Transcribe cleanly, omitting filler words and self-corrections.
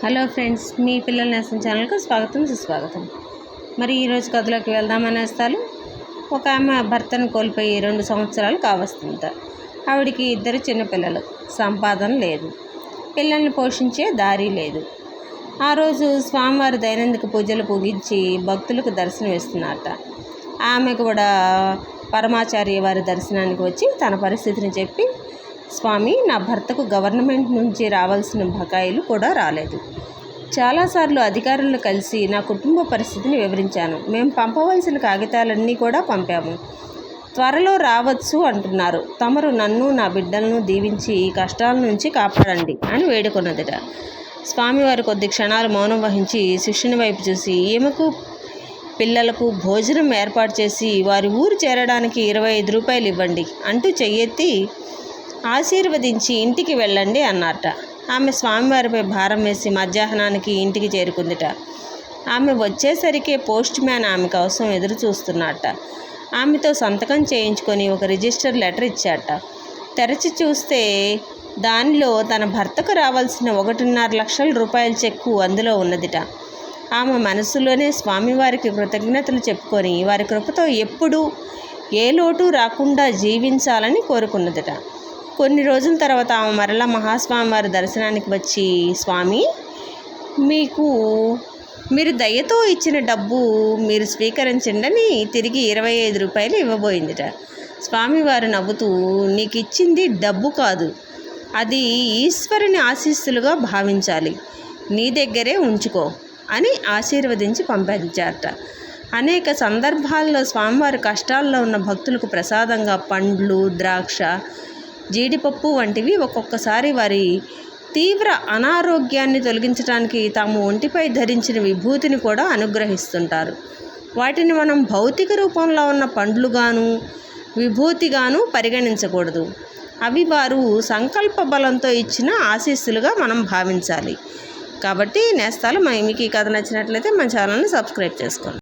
Hello friends, మీ పిల్లల నేస్తం ఛానల్కి స్వాగతం సుస్వాగతం. మరి ఈరోజు కథలోకి వెళ్దామనేస్తాలు. ఒక ఆమె భర్తను కోల్పోయి 2 సంవత్సరాలు కావస్తుంట. ఆవిడికి 2 చిన్నపిల్లలు, సంపాదన లేదు, పిల్లల్ని పోషించే దారి లేదు. ఆ రోజు స్వామివారి దైనందిక పూజలు పూగించి భక్తులకు దర్శనం ఇస్తున్నారట. ఆమె కూడా పరమాచార్య వారి దర్శనానికి వచ్చి తన పరిస్థితిని చెప్పి, స్వామి, నా భర్తకు గవర్నమెంట్ నుంచి రావాల్సిన బకాయిలు కూడా రాలేదు. చాలాసార్లు అధికారులను కలిసి నా కుటుంబ పరిస్థితిని వివరించాను. మేము పంపవలసిన కాగితాలన్నీ కూడా పంపాము. త్వరలో రావచ్చు అంటున్నారు. తమరు నన్ను, నా బిడ్డలను దీవించి ఈ కష్టాల నుంచి కాపాడండి అని వేడుకున్నదిట. స్వామివారు కొద్ది క్షణాలు మౌనం వహించి శిష్యుని వైపు చూసి, ఈమెకు పిల్లలకు భోజనం ఏర్పాటు చేసి వారి ఊరు చేరడానికి 25 రూపాయలు ఇవ్వండి అంటూ చెయ్యెత్తి ఆశీర్వదించి ఇంటికి వెళ్ళండి అన్నారట. ఆమె స్వామివారిపై భారం వేసి మధ్యాహ్నానికి ఇంటికి చేరుకుందిట. ఆమె వచ్చేసరికి పోస్ట్ మ్యాన్ ఆమె కోసం ఎదురు చూస్తున్నట్ట. ఆమెతో సంతకం చేయించుకొని ఒక రిజిస్టర్ లెటర్ ఇచ్చాట. తెరచి చూస్తే దానిలో తన భర్తకు రావాల్సిన 1.5 లక్షల రూపాయల చెక్కు అందులో ఉన్నదిట. ఆమె మనసులోనే స్వామివారికి కృతజ్ఞతలు చెప్పుకొని వారి కృపతో ఎప్పుడూ ఏ లోటు రాకుండా జీవించాలని కోరుకున్నదిట. కొన్ని రోజుల తర్వాత ఆమె మరలా మహాస్వామివారి దర్శనానికి వచ్చి, స్వామి, మీరు దయతో ఇచ్చిన డబ్బు మీరు స్వీకరించండి అని తిరిగి 25 రూపాయలు ఇవ్వబోయిందిట. స్వామివారు నవ్వుతూ, నీకు ఇచ్చింది డబ్బు కాదు, అది ఈశ్వరుని ఆశీస్సులుగా భావించాలి, నీ దగ్గరే ఉంచుకో అని ఆశీర్వదించి పంపించారట. అనేక సందర్భాల్లో స్వామివారి కష్టాల్లో ఉన్న భక్తులకు ప్రసాదంగా పండ్లు, ద్రాక్ష, జీడిపప్పు వంటివి ఒక్కొక్కసారి వారి తీవ్ర అనారోగ్యాన్ని తొలగించడానికి తాము ఒంటిపై ధరించిన విభూతిని కూడా అనుగ్రహిస్తుంటారు. వాటిని మనం భౌతిక రూపంలో ఉన్న పండ్లుగాను విభూతిగాను పరిగణించకూడదు. అవి వారు సంకల్ప బలంతో ఇచ్చిన ఆశీస్సులుగా మనం భావించాలి. కాబట్టి నేస్తాలు, మీకు ఈ కథ నచ్చినట్లయితే మన ఛానల్ని సబ్స్క్రైబ్ చేసుకోండి.